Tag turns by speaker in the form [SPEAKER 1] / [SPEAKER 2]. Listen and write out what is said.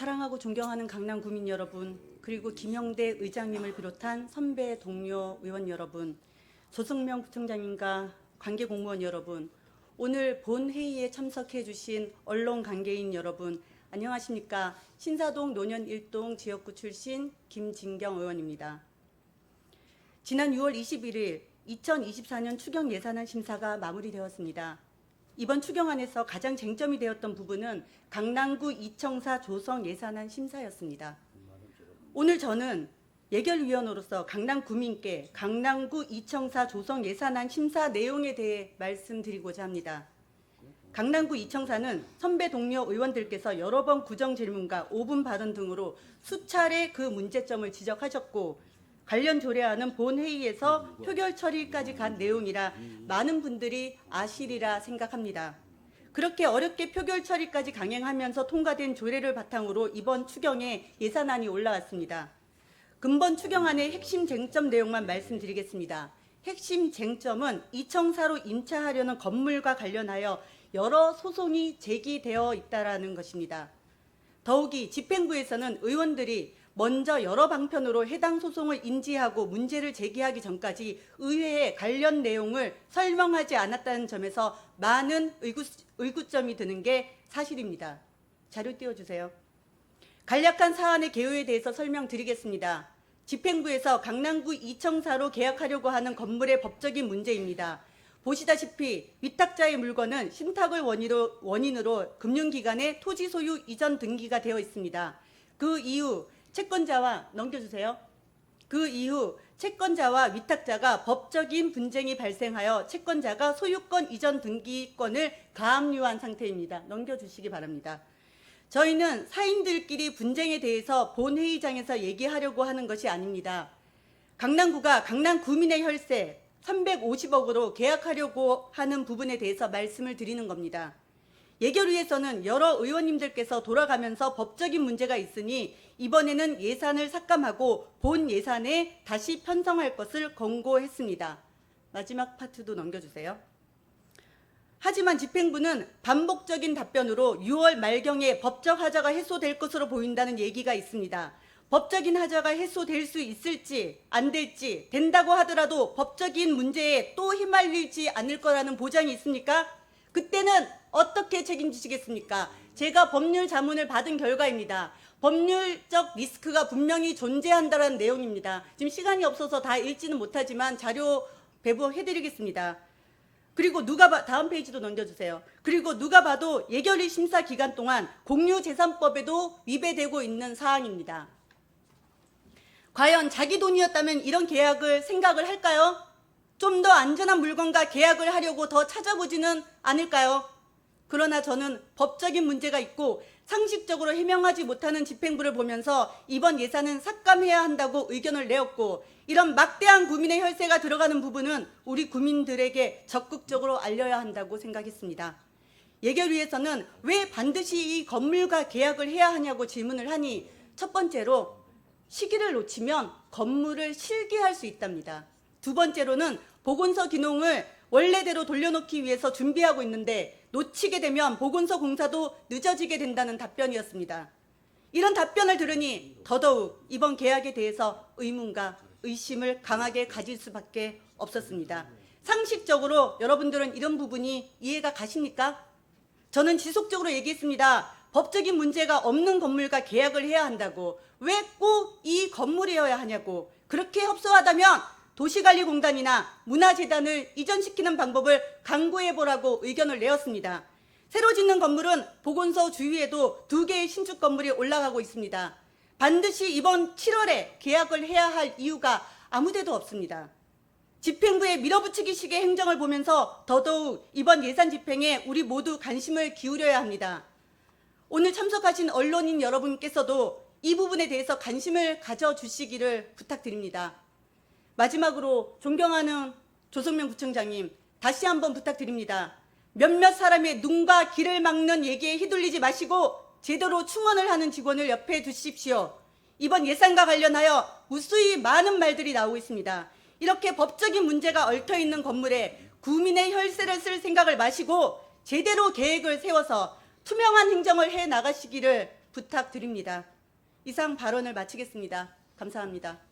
[SPEAKER 1] 사랑하고 존경하는 강남 구민 여러분, 그리고 김형대 의장님을 비롯한 선배 동료 의원 여러분, 조성명 부총장님과 관계 공무원 여러분, 오늘 본 회의에 참석해 주신 언론 관계인 여러분, 안녕하십니까? 신사동 노년 1동 지역구 출신 김진경 의원입니다. 지난 6월 21일 2024년 추경 예산안 심사가 마무리되었습니다. 이번 추경안에서 가장 쟁점이 되었던 부분은 강남구 이청사 조성 예산안 심사였습니다. 오늘 저는 예결위원으로서 강남 구민께 강남구 이청사 조성 예산안 심사 내용에 대해 말씀드리고자 합니다. 강남구 이청사는 선배 동료 의원들께서 여러 번 구정 질문과 5분 발언 등으로 수차례 그 문제점을 지적하셨고 관련 조례안은 본회의에서 표결 처리까지 간 내용이라 많은 분들이 아시리라 생각합니다. 그렇게 어렵게 표결 처리까지 강행하면서 통과된 조례를 바탕으로 이번 추경에 예산안이 올라왔습니다. 근본 추경안의 핵심 쟁점 내용만 말씀드리겠습니다. 핵심 쟁점은 이청사로 임차하려는 건물과 관련하여 여러 소송이 제기되어 있다는 것입니다. 더욱이 집행부에서는 의원들이 먼저 여러 방편으로 해당 소송을 인지하고 문제를 제기하기 전까지 의회에 관련 내용을 설명하지 않았다는 점에서 많은 의구점이 드는 게 사실입니다. 자료 띄워주세요. 간략한 사안의 개요에 대해서 설명드리겠습니다. 집행부에서 강남구 이청사로 계약하려고 하는 건물의 법적인 문제입니다. 보시다시피 위탁자의 물건은 신탁을 원인으로 금융기관의 토지 소유 이전 등기가 되어 있습니다. 그 이후 채권자와 넘겨주세요. 그 이후 채권자와 위탁자가 법적인 분쟁이 발생하여 채권자가 소유권 이전 등기권을 가압류한 상태입니다. 넘겨주시기 바랍니다. 저희는 사인들끼리 분쟁에 대해서 본회의장에서 얘기하려고 하는 것이 아닙니다. 강남구가 강남 구민의 혈세 350억으로 계약하려고 하는 부분에 대해서 말씀을 드리는 겁니다. 예결위에서는 여러 의원님들께서 돌아가면서 법적인 문제가 있으니 이번에는 예산을 삭감하고 본 예산에 다시 편성할 것을 권고했습니다. 마지막 파트도 넘겨주세요. 하지만 집행부는 반복적인 답변으로 6월 말경에 법적 하자가 해소될 것으로 보인다는 얘기가 있습니다. 법적인 하자가 해소될 수 있을지 안 될지 된다고 하더라도 법적인 문제에 또 휘말리지 않을 거라는 보장이 있습니까? 그때는 어떻게 책임지시겠습니까? 제가 법률 자문을 받은 결과입니다. 법률적 리스크가 분명히 존재한다는 내용입니다. 지금 시간이 없어서 다 읽지는 못하지만 자료 배부해드리겠습니다. 그리고 다음 페이지도 넘겨주세요. 그리고 누가 봐도 예결위 심사 기간 동안 공유재산법에도 위배되고 있는 사항입니다. 과연 자기 돈이었다면 이런 계약을 생각을 할까요? 좀 더 안전한 물건과 계약을 하려고 더 찾아보지는 않을까요? 그러나 저는 법적인 문제가 있고 상식적으로 해명하지 못하는 집행부를 보면서 이번 예산은 삭감해야 한다고 의견을 내었고 이런 막대한 구민의 혈세가 들어가는 부분은 우리 구민들에게 적극적으로 알려야 한다고 생각했습니다. 예결위에서는 왜 반드시 이 건물과 계약을 해야 하냐고 질문을 하니 첫 번째로 시기를 놓치면 건물을 실기할 수 있답니다. 두 번째로는 보건소 기능을 원래대로 돌려놓기 위해서 준비하고 있는데 놓치게 되면 보건소 공사도 늦어지게 된다는 답변이었습니다. 이런 답변을 들으니 더더욱 이번 계약에 대해서 의문과 의심을 강하게 가질 수밖에 없었습니다. 상식적으로 여러분들은 이런 부분이 이해가 가십니까? 저는 지속적으로 얘기했습니다. 법적인 문제가 없는 건물과 계약을 해야 한다고. 왜 꼭 이 건물이어야 하냐고. 그렇게 협소하다면 도시관리공단이나 문화재단을 이전시키는 방법을 강구해보라고 의견을 내었습니다. 새로 짓는 건물은 보건소 주위에도 2개의 신축 건물이 올라가고 있습니다. 반드시 이번 7월에 계약을 해야 할 이유가 아무데도 없습니다. 집행부의 밀어붙이기식의 행정을 보면서 더더욱 이번 예산 집행에 우리 모두 관심을 기울여야 합니다. 오늘 참석하신 언론인 여러분께서도 이 부분에 대해서 관심을 가져주시기를 부탁드립니다. 마지막으로 존경하는 조성명 부총장님, 다시 한번 부탁드립니다. 몇몇 사람의 눈과 귀를 막는 얘기에 휘둘리지 마시고 제대로 충원을 하는 직원을 옆에 두십시오. 이번 예산과 관련하여 무수히 많은 말들이 나오고 있습니다. 이렇게 법적인 문제가 얽혀있는 건물에 구민의 혈세를 쓸 생각을 마시고 제대로 계획을 세워서 투명한 행정을 해 나가시기를 부탁드립니다. 이상 발언을 마치겠습니다. 감사합니다.